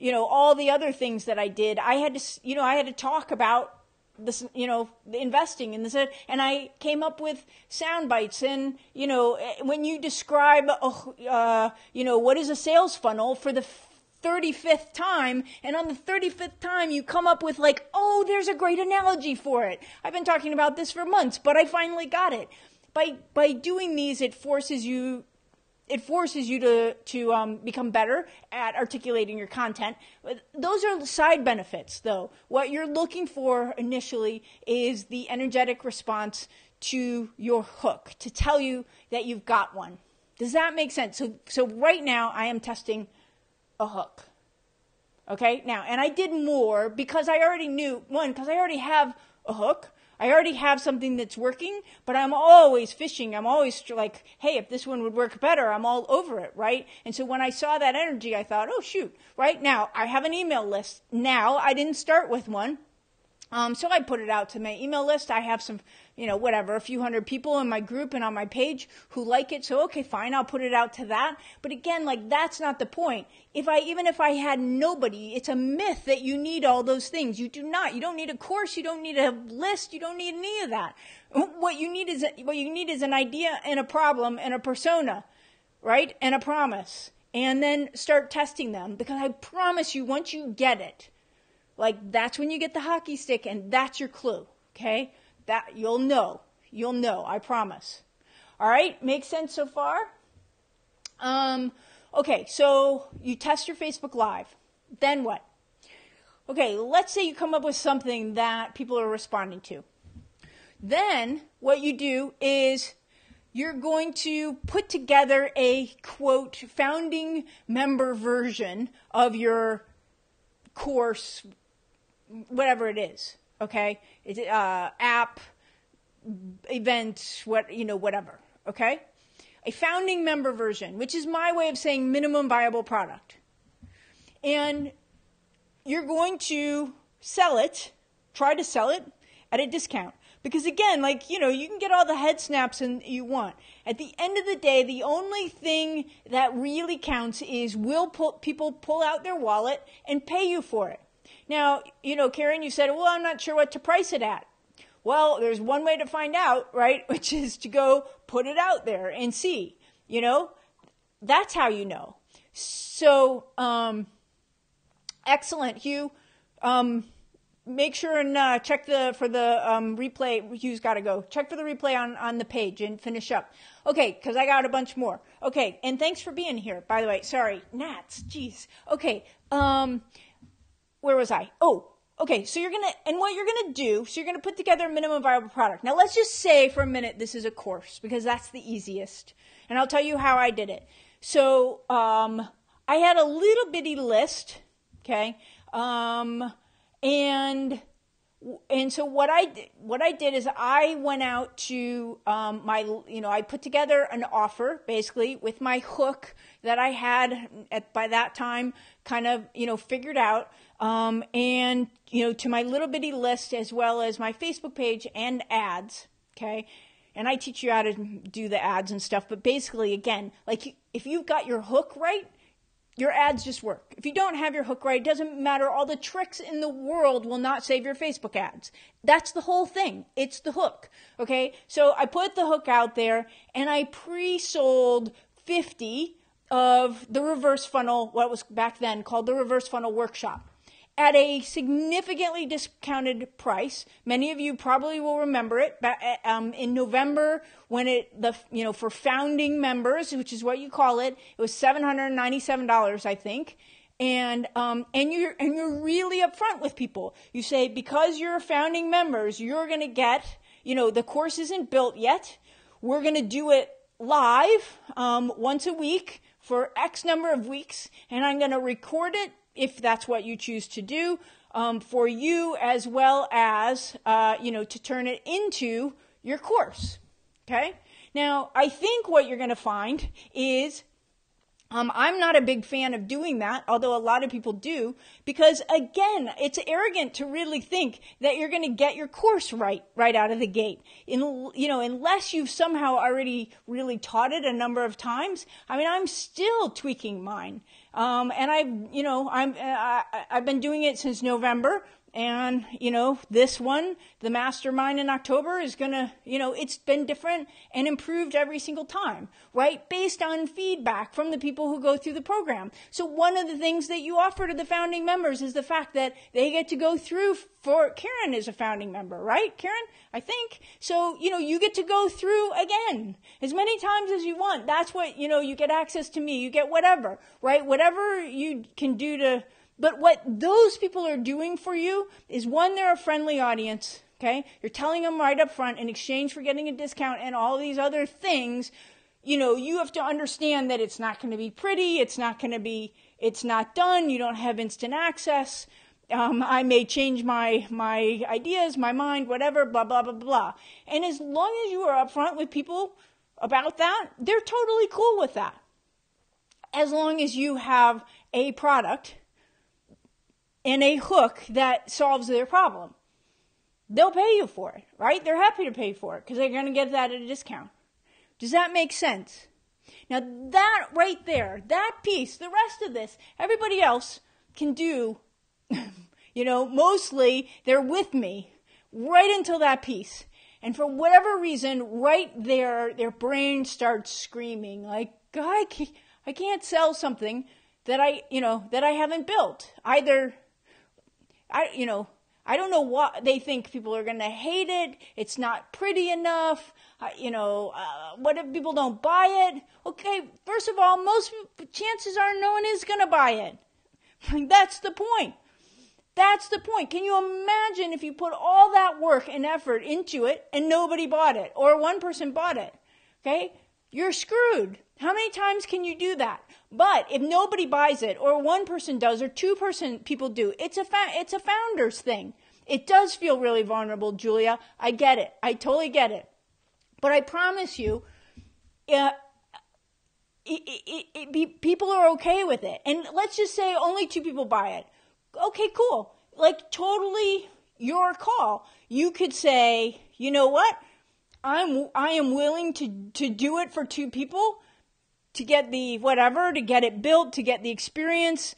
all the other things that I did, I had to talk about this, the investing in this, and I came up with sound bites. And, when you describe, what is a sales funnel for the 35th time, and on the 35th time you come up with there's a great analogy for it. I've been talking about this for months, but I finally got it. By doing these, it forces you to become better at articulating your content. Those are side benefits, though. What you're looking for initially is the energetic response to your hook, to tell you that you've got one. Does that make sense? So right now I am testing a hook. Okay, now, and I did more because I already knew, one, because I already have a hook. I already have something that's working, but I'm always fishing. I'm always like, hey, if this one would work better, I'm all over it, right? And so when I saw that energy, I thought, oh, shoot, right? Now, I have an email list. Now, I didn't start with one. So I put it out to my email list. I have some, a few hundred people in my group and on my page who like it. So, okay, fine, I'll put it out to that. But again, that's not the point. Even if I had nobody, it's a myth that you need all those things. You do not. You don't need a course. You don't need a list. You don't need any of that. What you need is an idea and a problem and a persona, right? And a promise. And then start testing them, because I promise you, once you get it, that's when you get the hockey stick, and that's your clue, okay? That you'll know, I promise. All right, makes sense so far? Okay, so you test your Facebook Live. Then what? Okay, let's say you come up with something that people are responding to. Then what you do is you're going to put together a, quote, founding member version of your course, whatever it is, okay? It's app, event, whatever, okay? A founding member version, which is my way of saying minimum viable product. And you're going to try to sell it at a discount. Because again, you can get all the head snaps you want. At the end of the day, the only thing that really counts is people pull out their wallet and pay you for it. Now, Karen, you said, well, I'm not sure what to price it at. Well, there's one way to find out, right? Which is to go put it out there and see, that's how you know. So, excellent, Hugh. Make sure and check for the replay. Hugh's got to go. Check for the replay on the page and finish up. Okay, because I got a bunch more. Okay, and thanks for being here, by the way. Sorry, gnats, jeez. Okay, where was I? Oh, okay, so you're going to put together a minimum viable product. Now, let's just say for a minute this is a course, because that's the easiest. And I'll tell you how I did it. So, I had a little bitty list, okay? And so what I did is I went out to I put together an offer basically with my hook that I had by that time kind of figured out, and to my little bitty list, as well as my Facebook page and ads, okay. And I teach you how to do the ads and stuff, but basically, again, if you've got your hook right, your ads just work. If you don't have your hook right, it doesn't matter. All the tricks in the world will not save your Facebook ads. That's the whole thing. It's the hook. Okay? So I put the hook out there, and I pre-sold 50 of the reverse funnel, what was back then called the reverse funnel workshop, at a significantly discounted price. Many of you probably will remember it. In November, when for founding members, which is what you call it, it was $797, I think. And you're really upfront with people. You say, because you're founding members, you're going to get, the course isn't built yet. We're going to do it live once a week for X number of weeks, and I'm going to record it, if that's what you choose to do, for you, as well as, to turn it into your course. Okay? Now, I think what you're going to find is, I'm not a big fan of doing that, although a lot of people do, because again, it's arrogant to really think that you're going to get your course right out of the gate. Unless you've somehow already really taught it a number of times. I mean, I'm still tweaking mine. And I've been doing it since November, and, this one, the mastermind in October, is gonna, it's been different and improved every single time, right? Based on feedback from the people who go through the program. So one of the things that you offer to the founding members is the fact that they get to go through, for Karen is a founding member, right? Karen, I think. So, you get to go through again as many times as you want. That's what, you get access to me, you get whatever, right? Whatever you can do to. But what those people are doing for you is, one, they're a friendly audience, okay? You're telling them right up front, in exchange for getting a discount and all these other things, you have to understand that it's not going to be pretty. It's not done. You don't have instant access. I may change my ideas, my mind, whatever, blah, blah, blah, blah. And as long as you are upfront with people about that, they're totally cool with that. As long as you have a product and a hook that solves their problem, they'll pay you for it, right? They're happy to pay for it because they're going to get that at a discount. Does that make sense? Now that right there, that piece, the rest of this, everybody else can do, mostly they're with me right until that piece. And for whatever reason, right there, their brain starts screaming like, I can't sell something that I haven't built. Either, I don't know what they think people are going to hate it. It's not pretty enough. What if people don't buy it? Okay, first of all, most chances are no one is going to buy it. That's the point. That's the point. Can you imagine if you put all that work and effort into it and nobody bought it or one person bought it? Okay? You're screwed. How many times can you do that? But if nobody buys it or one person does or people do, it's a founder's thing. It does feel really vulnerable, Julia. I get it. I totally get it. But I promise you, people are okay with it. And let's just say only 2 people buy it. Okay, cool. Like totally your call. You could say, you know what? I am willing to do it for 2 people to get the whatever, to get it built, to get the experience.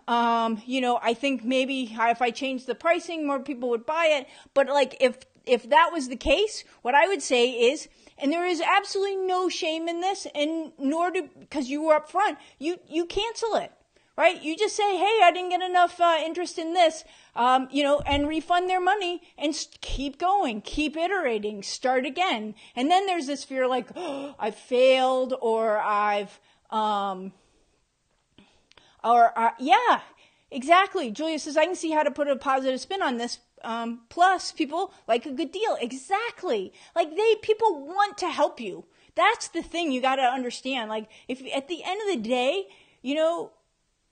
I think maybe if I changed the pricing, more people would buy it. But like if that was the case, what I would say is, and there is absolutely no shame in this, and because you were up front, you cancel it. Right? You just say, hey, I didn't get enough interest in this, and refund their money and keep going, keep iterating, start again. And then there's this fear like, oh, I've failed or yeah, exactly. Julia says, I can see how to put a positive spin on this. Plus, people like a good deal. Exactly. Like people want to help you. That's the thing you got to understand. Like if at the end of the day,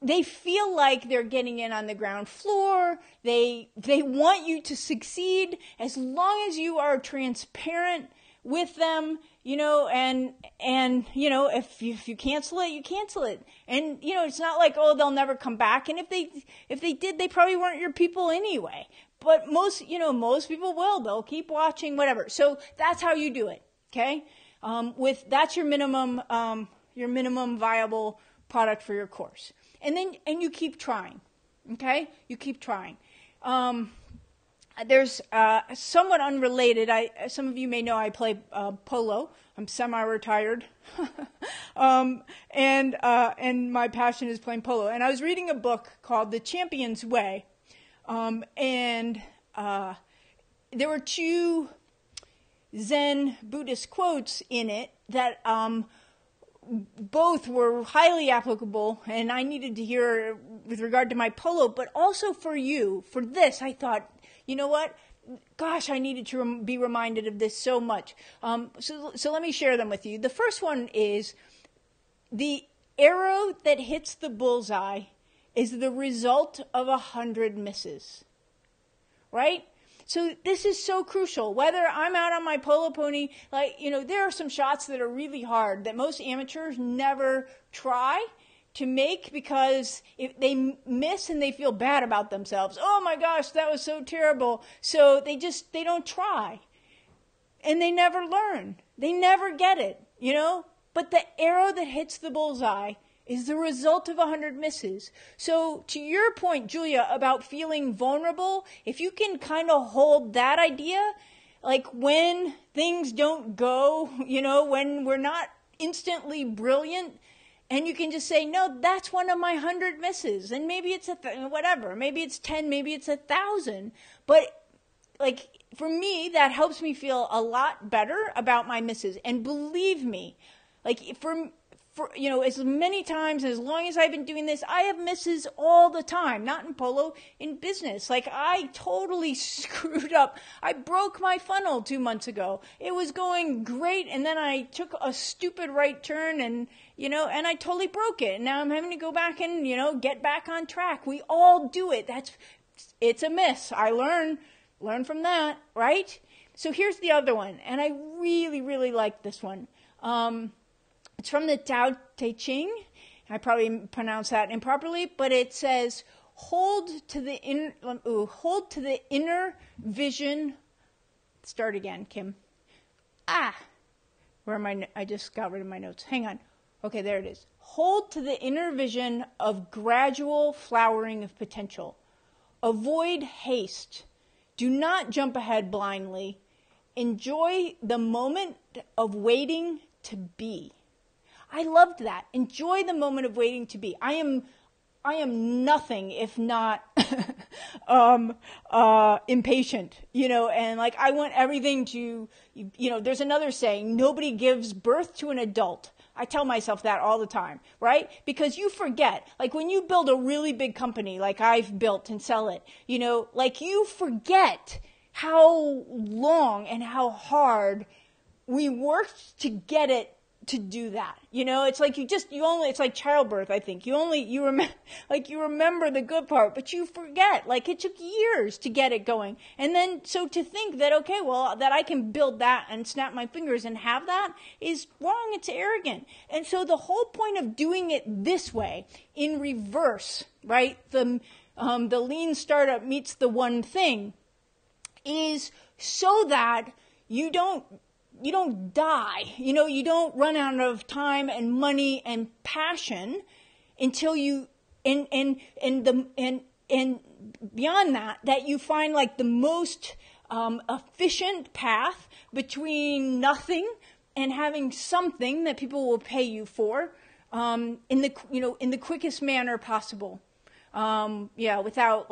they feel like they're getting in on the ground floor. They want you to succeed as long as you are transparent with them, and if you cancel it, you cancel it. And, it's not like, oh, they'll never come back. And if they did, they probably weren't your people anyway. But most people will. They'll keep watching, whatever. So that's how you do it. Okay. That's your minimum viable product for your course. And you keep trying, okay? You keep trying. There's somewhat unrelated. Some of you may know I play polo. I'm semi-retired, and my passion is playing polo. And I was reading a book called The Champion's Way, and there were 2 Zen Buddhist quotes in it that both were highly applicable, and I needed to hear with regard to my polo, but also for you. For this, I thought, you know what? Gosh, I needed to be reminded of this so much. So let me share them with you. The first one is, the arrow that hits the bullseye is the result of 100 misses. Right? So this is so crucial. Whether I'm out on my polo pony, there are some shots that are really hard that most amateurs never try to make because if they miss and they feel bad about themselves. Oh my gosh, that was so terrible. So they don't try. And they never learn. They never get it, But the arrow that hits the bullseye is the result of 100 misses. So to your point, Julia, about feeling vulnerable, if you can kind of hold that idea, like when things don't go, when we're not instantly brilliant, and you can just say, no, that's one of my 100 misses. And maybe it's whatever, maybe it's 10, maybe it's 1,000. But for me, that helps me feel a lot better about my misses. And believe me, for, as many times, as long as I've been doing this, I have misses all the time, not in polo, in business. Like, I totally screwed up. I broke my funnel 2 months ago. It was going great, and then I took a stupid right turn, and I totally broke it. And now I'm having to go back and, get back on track. We all do it. It's a miss. I learn from that, right? So here's the other one, and I really, really like this one. It's from the Tao Te Ching. I probably pronounced that improperly, but it says, hold to the inner vision. Start again, Kim. Where am I? I just got rid of my notes. Hang on. Okay, there it is. Hold to the inner vision of gradual flowering of potential. Avoid haste. Do not jump ahead blindly. Enjoy the moment of waiting to be. I loved that. Enjoy the moment of waiting to be. I am nothing if not impatient, and like I want everything to, there's another saying, nobody gives birth to an adult. I tell myself that all the time, right? Because you forget, like when you build a really big company like I've built and sell it, like you forget how long and how hard we worked to get it to do that. It's like it's like childbirth, I think. You remember the good part, but you forget, like it took years to get it going. And then, so to think that, okay, well, that I can build that and snap my fingers and have that is wrong. It's arrogant. And so the whole point of doing it this way, in reverse, right? The lean startup meets the one thing, is so that you don't die, you don't run out of time and money and passion until you, and beyond that you find like the most efficient path between nothing and having something that people will pay you for, in the quickest manner possible. Without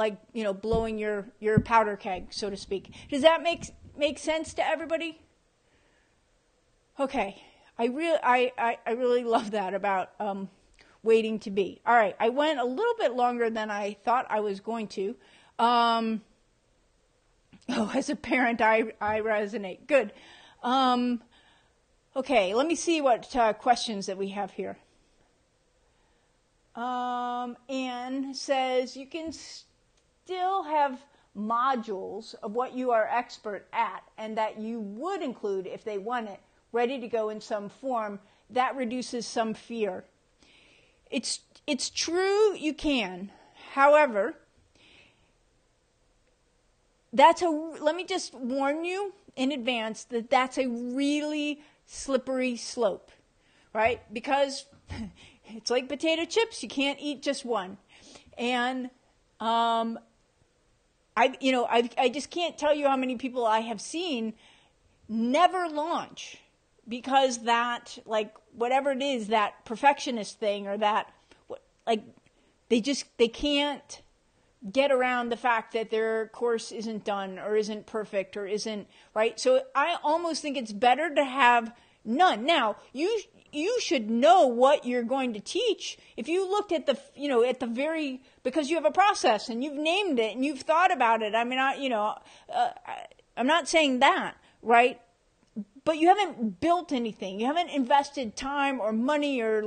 blowing your powder keg, so to speak. Does that make sense to everybody? Okay, I really love that about waiting to be. All right, I went a little bit longer than I thought I was going to. As a parent, I resonate. Good. Okay, let me see what questions that we have here. Anne says you can still have modules of what you are expert at and that you would include if they want it, ready to go in some form. That reduces some fear. It's true you can. However, let me just warn you in advance that that's a really slippery slope, right? Because it's like potato chips, you can't eat just one. And I just can't tell you how many people I have seen never launch because that, like, whatever it is, that perfectionist thing or that, like, they can't get around the fact that their course isn't done or isn't perfect or isn't, right? So I almost think it's better to have none. Now, you should know what you're going to teach. If you looked at because you have a process and you've named it and you've thought about it. I mean, I'm not saying that, right? But you haven't built anything. You haven't invested time or money or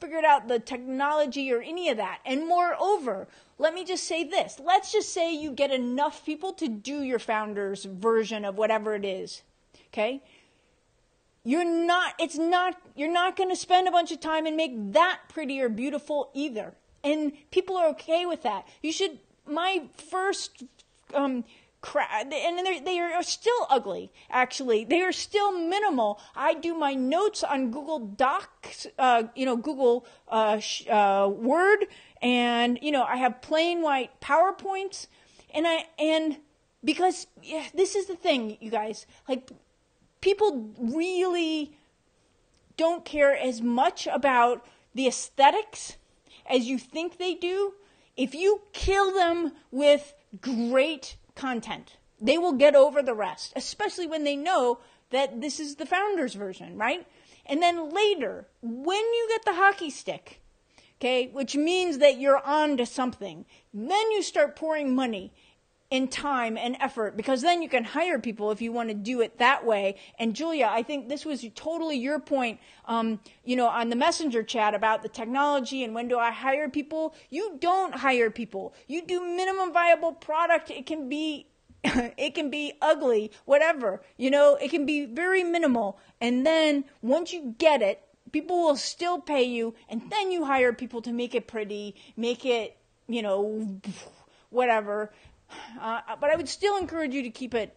figured out the technology or any of that. And moreover, let me just say this. Let's just say you get enough people to do your founder's version of whatever it is. Okay? You're not going to spend a bunch of time and make that pretty or beautiful either. And people are okay with that. My first and they are still ugly, actually. They are still minimal. I do my notes on Google Docs, Google Word, and, I have plain white PowerPoints. And because this is the thing, you guys, people really don't care as much about the aesthetics as you think they do. If you kill them with great content, they will get over the rest, especially when they know that this is the founder's version, right? And then later, when you get the hockey stick, okay, which means that you're on to something, then you start pouring money and time and effort, because then you can hire people if you want to do it that way. And Julia, I think this was totally your point, on the messenger chat about the technology and when do I hire people. You don't hire people. You do minimum viable product. It can be it can be ugly, whatever, it can be very minimal. And then once you get it, people will still pay you, and then you hire people to make it pretty, make it, whatever. But I would still encourage you to keep it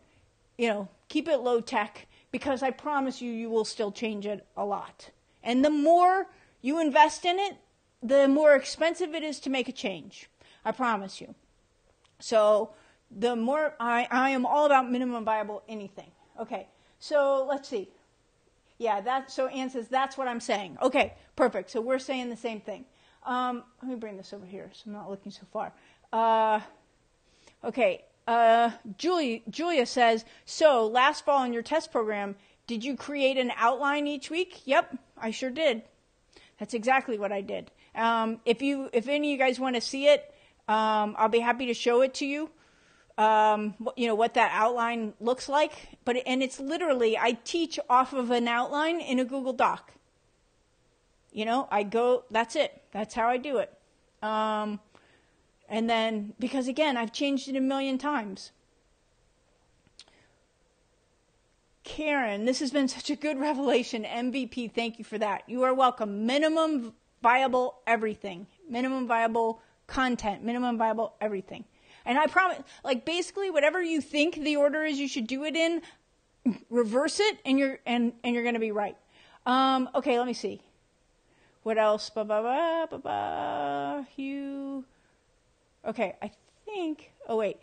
low tech, because I promise you will still change it a lot. And the more you invest in it, the more expensive it is to make a change. I promise you. So the more I am all about minimum viable anything. Okay, so let's see. Yeah, so Ann says that's what I'm saying. Okay, perfect. So we're saying the same thing. Let me bring this over here so I'm not looking so far. Okay, Julia says, so last fall in your test program, did you create an outline each week? Yep, I sure did. That's exactly what I did. If any of you guys want to see it, I'll be happy to show it to you. What that outline looks like. And it's literally, I teach off of an outline in a Google Doc. That's it. That's how I do it. And then, because again, I've changed it a million times. Karen, this has been such a good revelation. MVP, thank you for that. You are welcome. Minimum viable everything. Minimum viable content. Minimum viable everything. And I promise, basically whatever you think the order is you should do it in, reverse it, and you're going to be right. Okay, let me see. What else? Hugh. Okay, I think. Oh wait.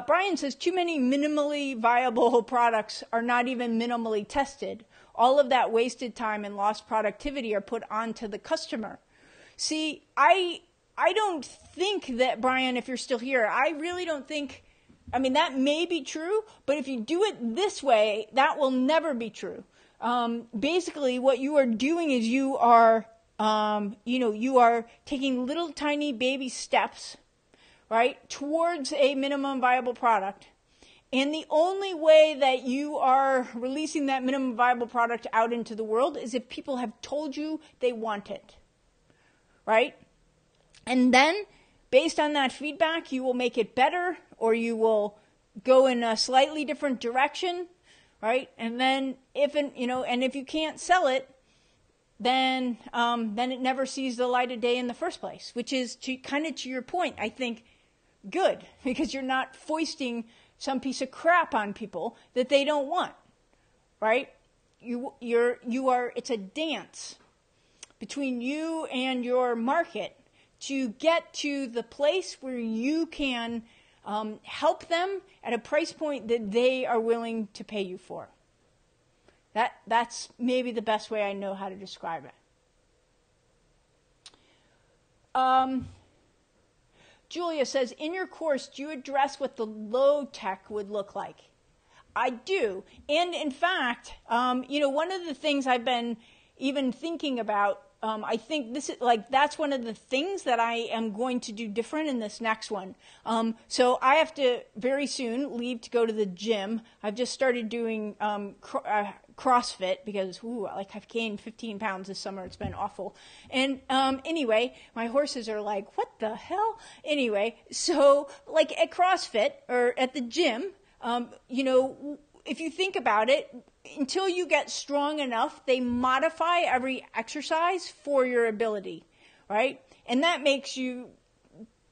Brian says too many minimally viable products are not even minimally tested. All of that wasted time and lost productivity are put onto the customer. See, I don't think that, Brian, if you're still here, I really don't think, that may be true, but if you do it this way, that will never be true. Basically, what you are doing is you are taking little tiny baby steps, right, towards a minimum viable product. And the only way that you are releasing that minimum viable product out into the world is if people have told you they want it, right? And then, based on that feedback, you will make it better, or you will go in a slightly different direction, right? And then, if you can't sell it, then it never sees the light of day in the first place. Which is to your point, I think, good, because you're not foisting some piece of crap on people that they don't want, right? It's a dance between you and your market to get to the place where you can help them at a price point that they are willing to pay you for. That's maybe the best way I know how to describe it. Julia says, in your course, do you address what the low tech would look like? I do. And in fact, one of the things I've been even thinking about, I think this is that's one of the things that I am going to do different in this next one. So I have to very soon leave to go to the gym. I've just started doing CrossFit because I've gained 15 pounds this summer. It's been awful. And anyway, my horses are like, what the hell? Anyway, so at CrossFit or at the gym, if you think about it, until you get strong enough, they modify every exercise for your ability, right? And that makes you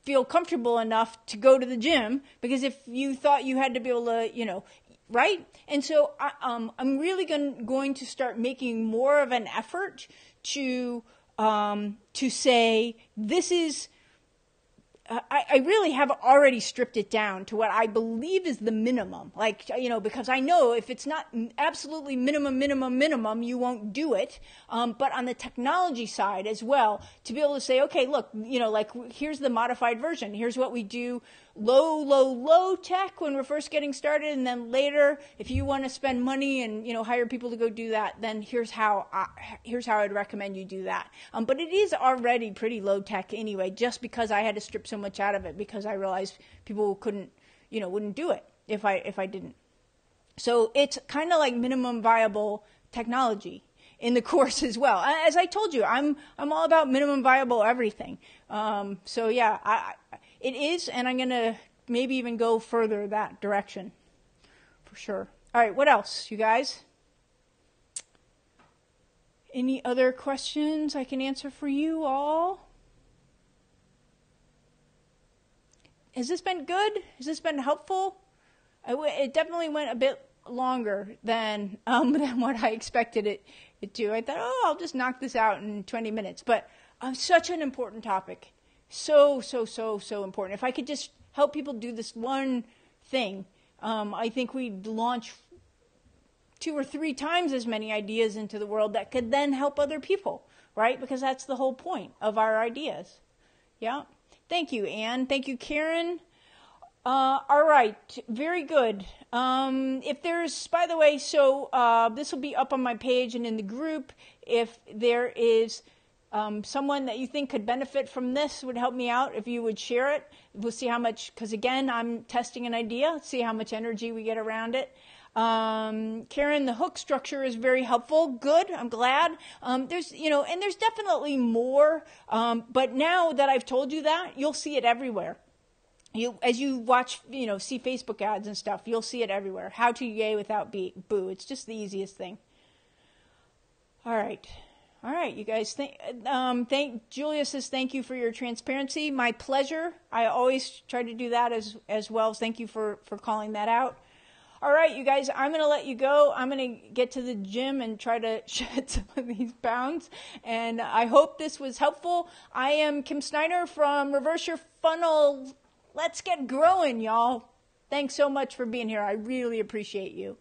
feel comfortable enough to go to the gym, because if you thought you had to be able to, right? And so I'm really going to start making more of an effort to say, this is I really have already stripped it down to what I believe is the minimum. Like, because I know if it's not absolutely minimum, you won't do it. But on the technology side as well, to be able to say, okay, look, like here's the modified version. Here's what we do low tech when we're first getting started. And then later, if you want to spend money and, hire people to go do that, then here's how I'd recommend you do that. But it is already pretty low tech anyway, just because I had to strip so much out of it because I realized people wouldn't do it if I didn't. So it's kind of like minimum viable technology in the course as well. As I told you, I'm all about minimum viable everything. So yeah, it is, and I'm going to maybe even go further that direction for sure. All right, what else, you guys? Any other questions I can answer for you all? Has this been good? Has this been helpful? It definitely went a bit longer than what I expected it to. I thought, I'll just knock this out in 20 minutes. But such an important topic. So important. If I could just help people do this one thing, I think we'd launch 2 or 3 times as many ideas into the world that could then help other people, right? Because that's the whole point of our ideas. Yeah. Thank you, Anne. Thank you, Karen. All right. Very good. If there's, by the way, this will be up on my page and in the group. If there is someone that you think could benefit from this, would help me out if you would share it. We'll see how much, because again, I'm testing an idea, see how much energy we get around it. Karen, the hook structure is very helpful. Good. I'm glad. There's definitely more. But now that I've told you that, you'll see it everywhere. As you watch, see Facebook ads and stuff, you'll see it everywhere. How to yay without boo. It's just the easiest thing. All right, you guys. Julia says thank you for your transparency. My pleasure. I always try to do that as well. Thank you for calling that out. All right, you guys, I'm going to let you go. I'm going to get to the gym and try to shed some of these pounds. And I hope this was helpful. I am Kim Snyder from Reverse Your Funnel. Let's get growing, y'all. Thanks so much for being here. I really appreciate you.